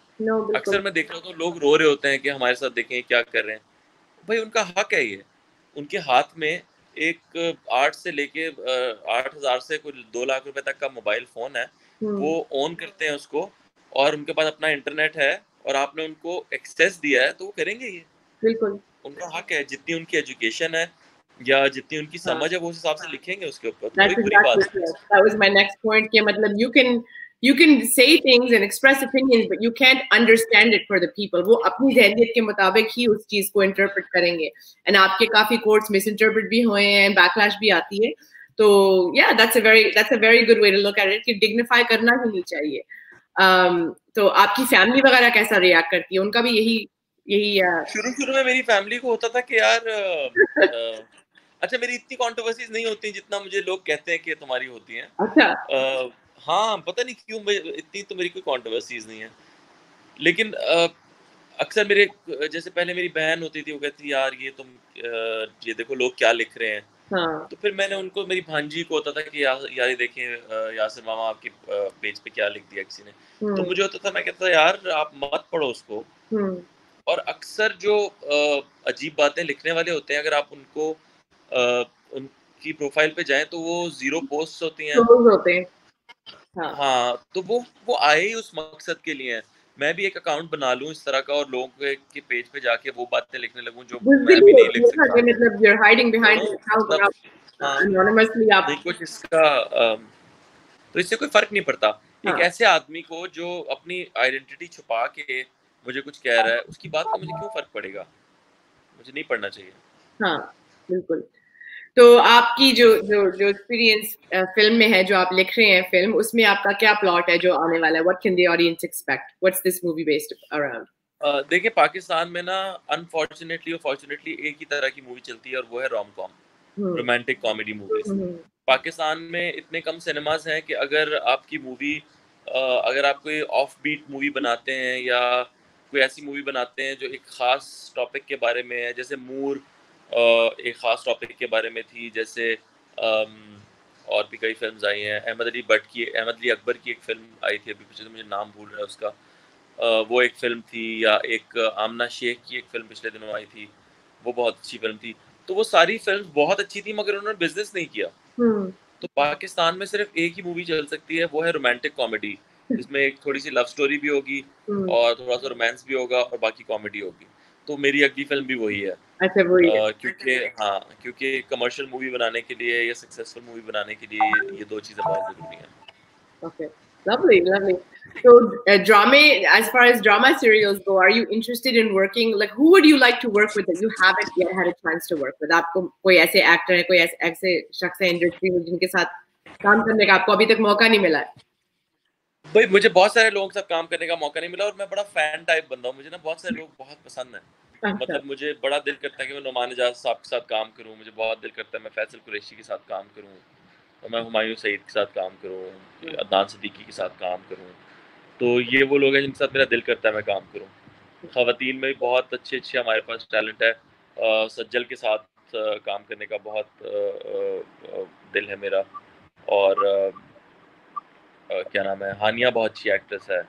[SPEAKER 2] अक्सर मैं देख रहा हूँ तो लोग रो रहे होते हैं कि हमारे साथ देखें क्या कर रहे हैं। भाई उनका हक है ये। उनके हाथ में एक 8 से लेके 8,000 से कोई 2 लाख रुपए तक का मोबाइल फोन है, वो ऑन करते हैं उसको, और उनके पास अपना इंटरनेट है, और आपने उनको एक्सेस दिया है, तो वो करेंगे ये। बिल्कुल। उनका हक है, जितनी उनकी एजुकेशन है या जितनी उनकी
[SPEAKER 1] हाँ,
[SPEAKER 2] समझ है वो उस हिसाब से लिखेंगे उसके ऊपर, तो
[SPEAKER 1] that's
[SPEAKER 2] कोई बुरी
[SPEAKER 1] exactly
[SPEAKER 2] बात नहीं
[SPEAKER 1] it.
[SPEAKER 2] है।
[SPEAKER 1] That was my next point. कि मतलब you can say things and express opinions, but you can't understand it for the people. वो अपनी ज़हनियत के मुताबिक ही उस चीज़ को interpret करेंगे. And आपके काफी quotes misinterpret भी हुए हैं, backlash भी आती है. तो yeah, that's a very good way to look at it कि dignify करना ही नहीं चाहिए. तो आपकी फैमिली वगैरह कैसा रिएक्ट करती है? उनका भी यही
[SPEAKER 2] शुरू-शुरू में मेरी फैमिली को होता था कि यार अच्छा मेरी इतनी कंट्रोवर्सीज़ नहीं होती जितना मुझे लोग कहते हैं कि तुम्हारी होती हैं।
[SPEAKER 1] अच्छा,
[SPEAKER 2] हाँ, पता नहीं क्यों इतनी तो मेरी कोई कंट्रोवर्सीज़ नहीं है। लेकिन अक्सर मेरे जैसे पहले मेरी बहन होती थी, वो कहती यार ये तुम ये देखो लोग क्या लिख रहे हैं।
[SPEAKER 1] हाँ,
[SPEAKER 2] तो फिर मैंने उनको, मेरी भांजी को होता था कि यार ये देखिए यासिर मामा आपके पेज पे क्या लिख दिया किसी ने। तो
[SPEAKER 1] हुँ,
[SPEAKER 2] मुझे होता था, मैं कहता था यार आप मत पढ़ो उसको।
[SPEAKER 1] हुँ,
[SPEAKER 2] और अक्सर जो अजीब बातें लिखने वाले होते हैं, अगर आप उनको उनकी प्रोफाइल पे जाएँ तो वो 0 पोस्ट्स होती हैं।
[SPEAKER 1] क्लोज़ होते हैं, हाँ।
[SPEAKER 2] हाँ, तो वो आए ही उस मकसद के लिए हैं। मैं भी एक अकाउंट बना लूँ इस तरह का और लोगों के पेज पे जाके वो बातें लिखने लगूँ जो मैं
[SPEAKER 1] बुज़दिली
[SPEAKER 2] भी नहीं
[SPEAKER 1] होती
[SPEAKER 2] लिख
[SPEAKER 1] है ना
[SPEAKER 2] सकता।
[SPEAKER 1] कि मतलब you're hiding
[SPEAKER 2] you
[SPEAKER 1] behind
[SPEAKER 2] no
[SPEAKER 1] an account और
[SPEAKER 2] मतलब
[SPEAKER 1] आप
[SPEAKER 2] हाँ,
[SPEAKER 1] anonymously आप
[SPEAKER 2] नहीं कुछ इसका तो इससे कोई फ़र्क नहीं पड़ता। एक
[SPEAKER 1] हाँ,
[SPEAKER 2] ऐसे आदमी को जो अपनी आइडेंटिटी छुपा के मुझे कुछ कह रहा है, उसकी बात का मुझे क्यों फ़र्क पड़ेगा? मुझे नहीं पढ़ना चाहिए।
[SPEAKER 1] हाँ, बिल्कुल। तो आपकी जो जो जो एक्सपीरियंस फ़िल्म में है, जो आप लिख रहे हैं फ़िल्म, उसमें आपका क्या प्लॉट है जो आने वाला है? What can the audience expect? What's this movie based around?
[SPEAKER 2] देखिए पाकिस्तान में ना अनफॉर्च्युनेटली और फॉर्च्युनेटली एक ही तरह की मूवी चलती है और वो है रोम-कॉम,
[SPEAKER 1] हुँ,
[SPEAKER 2] रोमांटिक कॉमेडी मूवीज़।
[SPEAKER 1] हुँ,
[SPEAKER 2] पाकिस्तान में इतने कम सिनेमाज़ हैं कि अगर आपकी मूवी अगर आप कोई ऑफ बीट मूवी बनाते हैं या कोई ऐसी मूवी बनाते हैं जो एक ख़ास टॉपिक के बारे में है, जैसे मूर एक ख़ास टॉपिक के बारे में थी, जैसे और भी कई फ़िल्म्स आई हैं। अहमद अली अकबर की एक फ़िल्म आई थी अभी पीछे, तो मुझे नाम भूल रहा है उसका। वो एक फ़िल्म थी, या एक आमना शेख की एक फ़िल्म पिछले दिनों आई थी, वो बहुत अच्छी फ़िल्म थी। तो वो सारी फ़िल्म्स बहुत अच्छी थी मगर उन्होंने बिज़नेस नहीं किया।
[SPEAKER 1] हुँ,
[SPEAKER 2] तो पाकिस्तान में सिर्फ़ एक ही मूवी चल सकती है, वो है रोमांटिक कॉमेडी, जिसमें एक थोड़ी-सी लव स्टोरी भी होगी
[SPEAKER 1] हुँ,
[SPEAKER 2] और थोड़ा-सा रोमांस भी होगा और बाकी कॉमेडी होगी। तो मेरी अगली फ़िल्म भी वही है।
[SPEAKER 1] अच्छा वही है।
[SPEAKER 2] क्योंकि हाँ, क्योंकि कमर्शियल मूवी बनाने के लिए या सक्सेसफुल मूवी बनाने के लिए ये 2 चीज़ें बहुत ज़रूरी हैं।
[SPEAKER 1] Okay. Lovely, lovely. So, drama, as far as drama serials go, are you interested in working? Like, who would you like to work with that you haven't yet had a chance to work with? आपको कोई ऐसे एक्टर है, कोई ऐसे शख्स है इंडस्ट्री में जिनके साथ काम करने का आपको अभी तक मौका नहीं मिला है?
[SPEAKER 2] भाई मुझे बहुत सारे लोगों के साथ काम करने का मौका नहीं मिला और मैं बड़ा फ़ैन टाइप बंदा हूँ। मुझे ना बहुत सारे लोग बहुत पसंद हैं।
[SPEAKER 1] अच्छा,
[SPEAKER 2] मतलब मुझे बड़ा दिल करता है कि मैं नुमान इजाज़ साहब के साथ काम करूँ, मुझे बहुत दिल करता है मैं फैसल कुरैशी के साथ काम करूँ, और मैं हुमायूँ सईद के साथ काम करूँ, अदनान सिद्दीकी के साथ काम करूँ। तो ये वो लोग हैं जिनके साथ मेरा दिल करता है मैं काम करूँ। ख़वातीन में भी बहुत अच्छे-अच्छे हमारे पास टैलेंट है। सज्जल के साथ काम करने का बहुत दिल है मेरा। और क्या नाम है, हानिया बहुत अच्छी एक्ट्रेस है।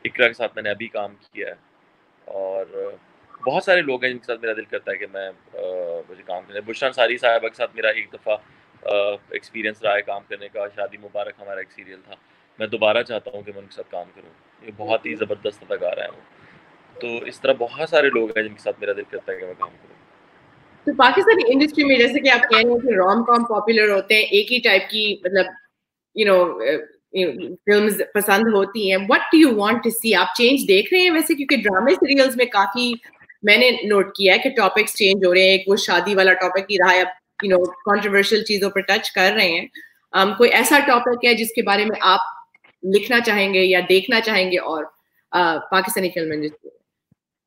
[SPEAKER 2] इकरा के साथ मैंने अभी काम किया है। और बहुत सारे लोग हैं जिनके साथ मेरा दिल करता है कि मैं मुझे काम करना है। बुशरा अंसारी साहिबा के साथ मेरा एक दफ़ा एक्सपीरियंस रहा है काम करने का, शादी मुबारक हमारा एक सीरियल था। मैं दोबारा चाहता हूँ कि मैं उनके साथ काम करूँ। ये बहुत ही ज़बरदस्त अदाकार हैं वो। तो इस तरह बहुत सारे लोग हैं जिनके साथ मेरा दिल करता है कि मैं काम करूँ।
[SPEAKER 1] तो पाकिस्तानी इंडस्ट्री में जैसे कि आप कह रहे हैं कि रोम कॉम पॉपुलर होते हैं, एक ही टाइप की मतलब यू नो फिल्म्स पसंद होती हैं। What do you want to see? आप चेंज देख रहे हैं वैसे? क्योंकि ड्रामे सीरियल्स में काफी मैंने नोट किया है कि टॉपिक्स चेंज हो रहे हैं। एक वो शादी वाला टॉपिक ही रहा है, अब कंट्रोवर्शियल चीजों पर टच कर रहे हैं। कोई ऐसा टॉपिक है जिसके बारे में आप लिखना चाहेंगे या देखना चाहेंगे और पाकिस्तानी फिल्म इंडस्ट्री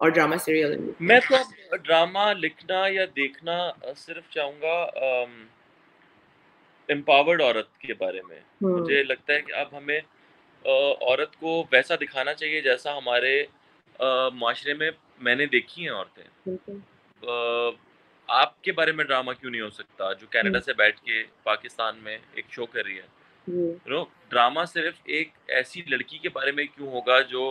[SPEAKER 1] और ड्रामा सीरियल इंडस्ट्री?
[SPEAKER 2] मैं तो अब ड्रामा लिखना या देखना सिर्फ़ चाहूँगा एम्पावर्ड औरत के बारे में।
[SPEAKER 1] हम्म,
[SPEAKER 2] मुझे लगता है कि अब हमें औरत को वैसा दिखाना चाहिए जैसा हमारे माशरे में मैंने देखी हैं औरतें।
[SPEAKER 1] बिल्कुल।
[SPEAKER 2] आपके बारे में ड्रामा क्यों नहीं हो सकता जो कनाडा
[SPEAKER 1] हम्म,
[SPEAKER 2] से बैठ के पाकिस्तान में एक शो कर रही है।
[SPEAKER 1] जी,
[SPEAKER 2] यू नो ड्रामा सिर्फ एक ऐसी लड़की के बारे में क्यों होगा जो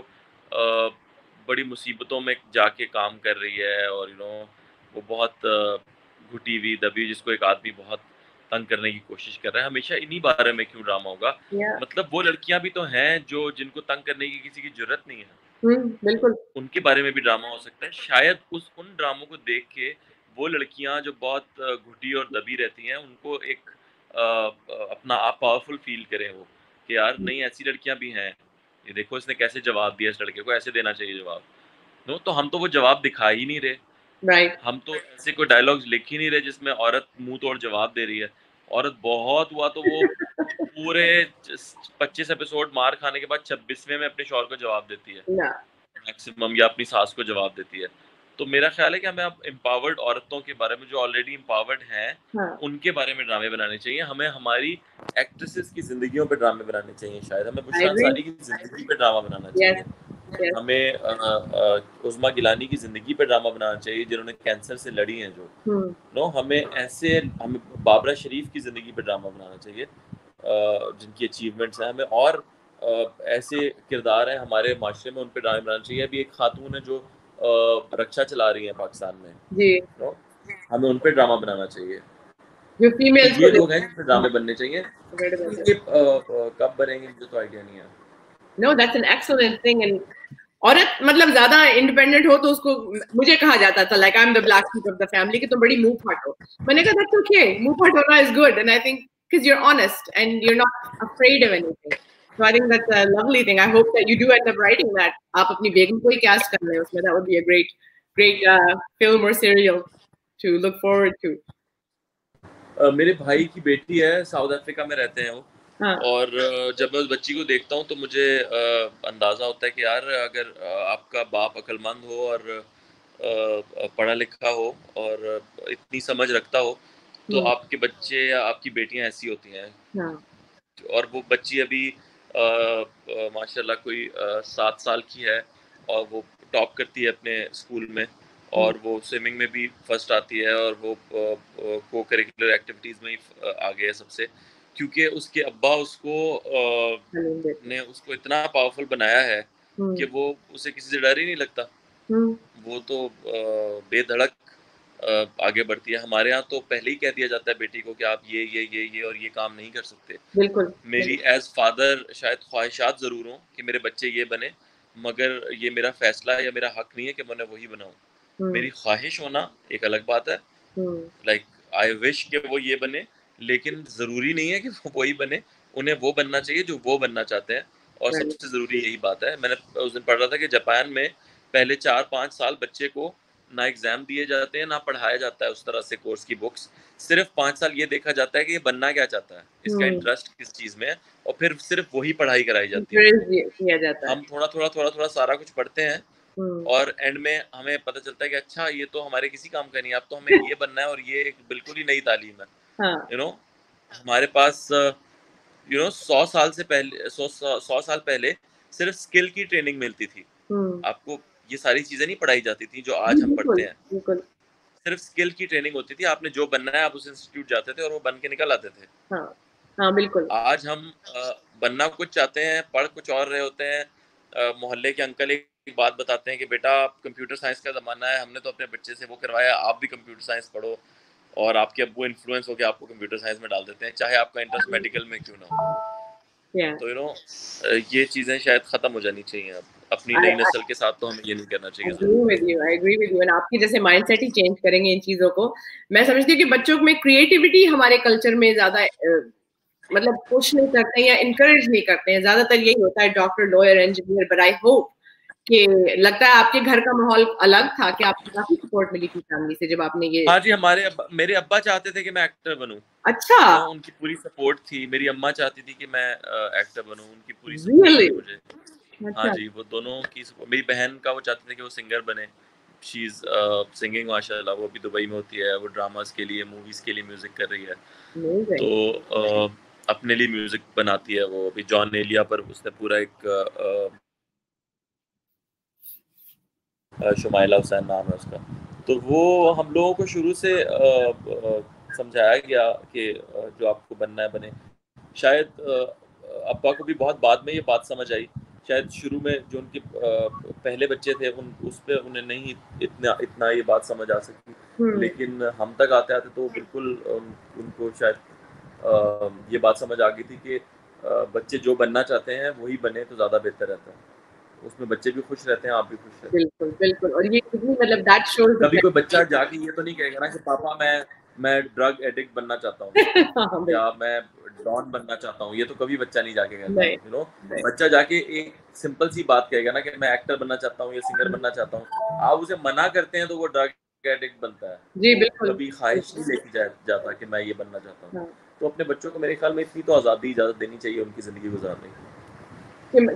[SPEAKER 2] बड़ी मुसीबतों में जाके काम कर रही है, और वो बहुत घुटी हुई दबी हुई, जिसको एक आदमी बहुत तंग करने की कोशिश कर रहा है। हमेशा इन्हीं बारे में क्यों ड्रामा होगा?
[SPEAKER 1] या
[SPEAKER 2] मतलब वो लड़कियां भी तो हैं जो जिनको तंग करने की किसी की जरूरत नहीं है।
[SPEAKER 1] बिल्कुल।
[SPEAKER 2] उनके बारे में भी ड्रामा हो सकता है। शायद उन ड्रामों को देख के वो लड़कियां जो बहुत घुटी और दबी रहती हैं, उनको एक अपना आप पावरफुल फील करें वो, कि यार नहीं, ऐसी लड़कियां भी हैं। ये देखो इसने कैसे जवाब दिया, इस लड़के को ऐसे देना चाहिए जवाब। नो, तो हम तो वो जवाब दिखा ही नहीं रहे।
[SPEAKER 1] राइट।
[SPEAKER 2] हम तो ऐसे कोई डायलॉग्स लिख ही नहीं रहे जिसमें औरत मुंह तोड़ जवाब दे रही है। औरत बहुत हुआ तो वो पूरे 25 एपिसोड मार खाने के बाद 26वें में अपने शौहर को जवाब देती है
[SPEAKER 1] ना।
[SPEAKER 2] मैक्सिमम, या अपनी सास को जवाब देती है। तो मेरा ख्याल है कि हमें अब एम्पावर्ड औरतों के बारे में, जो ऑलरेडी एम्पावर्ड हैं,
[SPEAKER 1] हाँ।
[SPEAKER 2] उनके बारे में ड्रामे बनाने चाहिए। हमें हमारी एक्ट्रेसेस की जिंदगियों पे ड्रामे बनाने चाहिए। शायद हमें
[SPEAKER 1] आई
[SPEAKER 2] बुशरा
[SPEAKER 1] एग्री।
[SPEAKER 2] अंसारी की जिंदगी पे ड्रामा बनाना
[SPEAKER 1] यस।
[SPEAKER 2] चाहिए।
[SPEAKER 1] यस।
[SPEAKER 2] हमें उज़मा गिलानी की जिंदगी पे ड्रामा बनाना चाहिए, जिन्होंने कैंसर से लड़ी हैं जो।
[SPEAKER 1] हम्म।
[SPEAKER 2] नो, हमें बाबरा शरीफ की जिंदगी पे ड्रामा बनाना चाहिए, जिनकी अचीवमेंट्स हैं। हमें और ऐसे किरदार हैं हमारे माशरे में, उन पे ड्रामे बनाना चाहिए। अभी एक खातून है जो रक्षा चला रही है पाकिस्तान में,
[SPEAKER 1] जी।
[SPEAKER 2] नो, हमें उन पे ड्रामा बनाना चाहिए।
[SPEAKER 1] जो
[SPEAKER 2] तो
[SPEAKER 1] फीमेल्स को
[SPEAKER 2] ये लोग हैं जिन पे ड्रामे बनने चाहिए।
[SPEAKER 1] देखो।
[SPEAKER 2] ये कब बनेंगे मुझे तो आइडिया नहीं है।
[SPEAKER 1] No, that's an excellent thing. And औरत मतलब ज्यादा इंडिपेंडेंट हो तो उसको, मुझे कहा जाता था like I am the black sheep of the family, कि तुम बड़ी मुंह फाट हो। मैंने कहा दैट्स ओके, मुंह फाट होना is good, and I think because you are honest and you are not afraid of anything. So I think that's a lovely thing. I hope that you do end up writing that, आप अपनी बेगम को ही कास्ट कर लें उसमें। That would be a great great film और serial to look forward to.
[SPEAKER 2] मेरे भाई की बेटी है, साउथ अफ्रीका में रहते हैं वो।
[SPEAKER 1] हाँ।
[SPEAKER 2] और जब मैं उस बच्ची को देखता हूँ तो मुझे अंदाज़ा होता है कि यार, अगर आपका बाप अक्लमंद हो और पढ़ा लिखा हो और इतनी समझ रखता हो, तो
[SPEAKER 1] हम्म।
[SPEAKER 2] आपके बच्चे या आपकी बेटियां ऐसी होती हैं।
[SPEAKER 1] हाँ।
[SPEAKER 2] और वो बच्ची अभी माशाल्लाह कोई 7 साल की है, और वो टॉप करती है अपने स्कूल में,
[SPEAKER 1] हम्म।
[SPEAKER 2] और वो स्विमिंग में भी फर्स्ट आती है, और वो को करिकुलर एक्टिविटीज़ में ही आगे है सबसे, क्योंकि उसके अब्बा ने उसको इतना पावरफुल बनाया है कि
[SPEAKER 1] हम्म।
[SPEAKER 2] वो, उसे किसी से डर ही नहीं लगता।
[SPEAKER 1] हम्म।
[SPEAKER 2] वो तो बेधड़क आगे बढ़ती है। हमारे यहाँ तो पहले ही कह दिया जाता है बेटी को कि आप ये और ये काम नहीं कर सकते।
[SPEAKER 1] बिल्कुल।
[SPEAKER 2] मेरी एज फादर शायद ख्वाहिशात ज़रूर हों कि मेरे बच्चे ये बने, मगर ये मेरा फैसला या मेरा हक नहीं है कि मैं उन्हें वही बनाऊं।
[SPEAKER 1] हम्म।
[SPEAKER 2] मेरी ख्वाहिश होना एक अलग बात है,
[SPEAKER 1] हम्म।
[SPEAKER 2] लाइक आई विश कि वो ये बने, लेकिन ज़रूरी नहीं है कि वो वही बने। उन्हें वो बनना चाहिए जो वो बनना चाहते हैं, और
[SPEAKER 1] राइट।
[SPEAKER 2] सबसे ज़रूरी यही बात है। मैंने उस दिन पढ़ रहा था कि जापान में पहले 4-5 साल बच्चे को ना एग्ज़ाम दिए जाते हैं, ना पढ़ाया जाता है उस तरह से कोर्स की बुक्स। सिर्फ 5 साल ये देखा जाता है कि ये बनना क्या चाहता है, इसका
[SPEAKER 1] हम्म।
[SPEAKER 2] इंटरेस्ट किस चीज़ में है, और फिर सिर्फ वही पढ़ाई कराई जाती है
[SPEAKER 1] इंकरेज
[SPEAKER 2] उसको।
[SPEAKER 1] किया जाता है।
[SPEAKER 2] हम थोड़ा-थोड़ा सारा कुछ पढ़ते हैं,
[SPEAKER 1] हम्म।
[SPEAKER 2] और एंड में हमें पता चलता है कि अच्छा, ये तो हमारे किसी काम का नहीं है, अब तो हमें ये बनना है, और ये एक बिल्कुल ही नई तालीम है।
[SPEAKER 1] हाँ।
[SPEAKER 2] यू नो हमारे पास 100 साल से पहले, 100 साल पहले सिर्फ स्किल की ट्रेनिंग मिलती थी।
[SPEAKER 1] हम्म।
[SPEAKER 2] आपको ये सारी चीज़ें नहीं पढ़ाई जाती थी जो
[SPEAKER 1] जी,
[SPEAKER 2] आज हम
[SPEAKER 1] बिल्कुल
[SPEAKER 2] पढ़ते हैं।
[SPEAKER 1] बिल्कुल।
[SPEAKER 2] सिर्फ स्किल की ट्रेनिंग होती थी, आपने जो बनना है आप उस इंस्टीट्यूट जाते थे और वो बन के निकल आते थे।
[SPEAKER 1] हाँ। हाँ, बिल्कुल।
[SPEAKER 2] आज हम बनना कुछ चाहते हैं, पढ़ कुछ और रहे होते हैं। मोहल्ले के अंकल एक बात बताते हैं कि बेटा, कंप्यूटर साइंस का ज़माना है, हमने तो अपने बच्चे से वो करवाया, आप भी कंप्यूटर साइंस पढ़ो। और आपके अब्बू इन्फ्लुएंस होके आपको कंप्यूटर साइंस में डाल देते हैं, चाहे आपका इंटरेस्ट मेडिकल में क्यों ना हो।
[SPEAKER 1] या
[SPEAKER 2] तो ये चीज़ें शायद ख़त्म हो जानी चाहिए अब। अपनी
[SPEAKER 1] आई
[SPEAKER 2] नई नस्ल के साथ तो हमें ये नहीं करना चाहिए
[SPEAKER 1] एग्री
[SPEAKER 2] ज़ुल्म।
[SPEAKER 1] With you, I agree with you. And आपकी जैसे माइंडसेट ही चेंज करेंगे इन चीजों को। मैं समझती हूँ कि बच्चों में क्रिएटिविटी हमारे कल्चर में ज्यादा मतलब पुश नहीं करते हैं या इनकरेज नहीं करते हैं। ज्यादातर यही होता है doctor, lawyer, engineer. But I hope कि, लगता है आपके घर का माहौल अलग था कि आपको काफी सपोर्ट मिली थी फैमिली से जब आपने ये।
[SPEAKER 2] हाँ जी, मेरे अब्बा चाहते थे कि मैं एक्टर बनूँ।
[SPEAKER 1] अच्छा।
[SPEAKER 2] उनकी पूरी सपोर्ट थी। मेरी अम्मा चाहती थी कि मैं एक्टर बनूँ, उनकी पूरी सपोर्ट
[SPEAKER 1] रियली।
[SPEAKER 2] थी मुझे। हाँ
[SPEAKER 1] अच्छा।
[SPEAKER 2] जी, वो दोनों की मेरी बहन का वो चाहते थे कि वो सिंगर बने। शी इज़ सिंगिंग माशाल्लाह, वो अभी दुबई में होती है, वो ड्रामास के लिए, मूवीज़ के लिए म्यूज़िक कर रही है।
[SPEAKER 1] अमेजिंग।
[SPEAKER 2] तो अपने लिए म्यूज़िक बनाती है वो। अभी जॉन एलिया पर उसने पूरा एक शुमाइला हुसैन नाम है उसका। तो वो हम लोगों को शुरू से समझाया गया कि जो आपको बनना है बने। शायद अब्बा को भी बहुत बाद में ये बात समझ आई। शायद शुरू में जो उनके पहले बच्चे थे, उस पे उन्हें नहीं इतना इतना ये बात समझ आ सकी।
[SPEAKER 1] हम्म।
[SPEAKER 2] लेकिन हम तक आते-आते तो बिल्कुल उनको शायद ये बात समझ आ गई थी कि बच्चे जो बनना चाहते हैं वही बने तो ज़्यादा बेहतर रहता है। उसमें बच्चे भी खुश रहते हैं, आप भी खुश रहते हैं।
[SPEAKER 1] बिल्कुल बिल्कुल। और ये कितनी मतलब दैट शोज
[SPEAKER 2] कभी कोई बच्चा जाके ये तो नहीं कहेगा ना कि पापा मैं ड्रग एडिक्ट बनना चाहता हूँ या मैं डॉन बनना चाहता हूँ, ये तो कभी बच्चा नहीं जाके कहता,
[SPEAKER 1] नहीं
[SPEAKER 2] यू नो।
[SPEAKER 1] नहीं
[SPEAKER 2] बच्चा जाके एक सिंपल सी बात कहेगा ना कि मैं एक्टर बनना चाहता हूँ या सिंगर बनना चाहता हूँ, आप उसे मना करते हैं तो वो ड्रग एडिक्ट बनता है,
[SPEAKER 1] जी
[SPEAKER 2] वो
[SPEAKER 1] बिल्कुल
[SPEAKER 2] कभी ख्वाहिश नहीं लेके जाता कि मैं ये बनना चाहता हूँ।
[SPEAKER 1] हाँ।
[SPEAKER 2] तो अपने बच्चों को मेरे ख्याल में इतनी तो आज़ादी इजाज़त देनी चाहिए उनकी ज़िंदगी गुजारने की।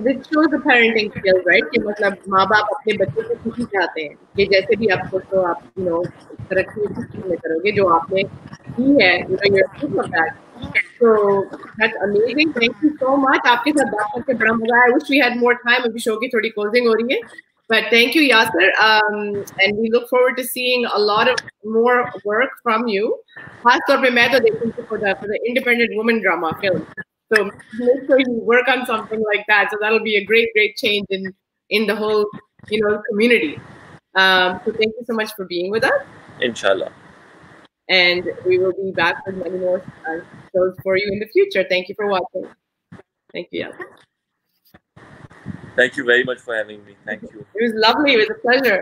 [SPEAKER 1] This shows the parenting skills right, कि मतलब माँ बाप अपने बच्चे को खुशी चाहते हैं कि जैसे भी आप खुश हो, आप यू नो तरक्की उसी चीज में करोगे जो आपने की है, you know your proof of that. So that's amazing. Thank you so much. आपके साथ बात करके बड़ा मजा आया. I wish we had more time. अभी शो की थोड़ी closing हो रही है. But thank you, Yasser. And we look forward to seeing a lot of more work from you. खास तौर पे मैं तो देखूंगी for the independent woman drama film. So make sure you work on something like that. So that'll be a great change in the whole community. So thank you so much for being with us.
[SPEAKER 2] Inshallah.
[SPEAKER 1] And we will be back with many more shows for you in the future. Thank you for watching. Thank you.
[SPEAKER 2] Thank you very much for having me. Thank you.
[SPEAKER 1] It was lovely. It was a pleasure.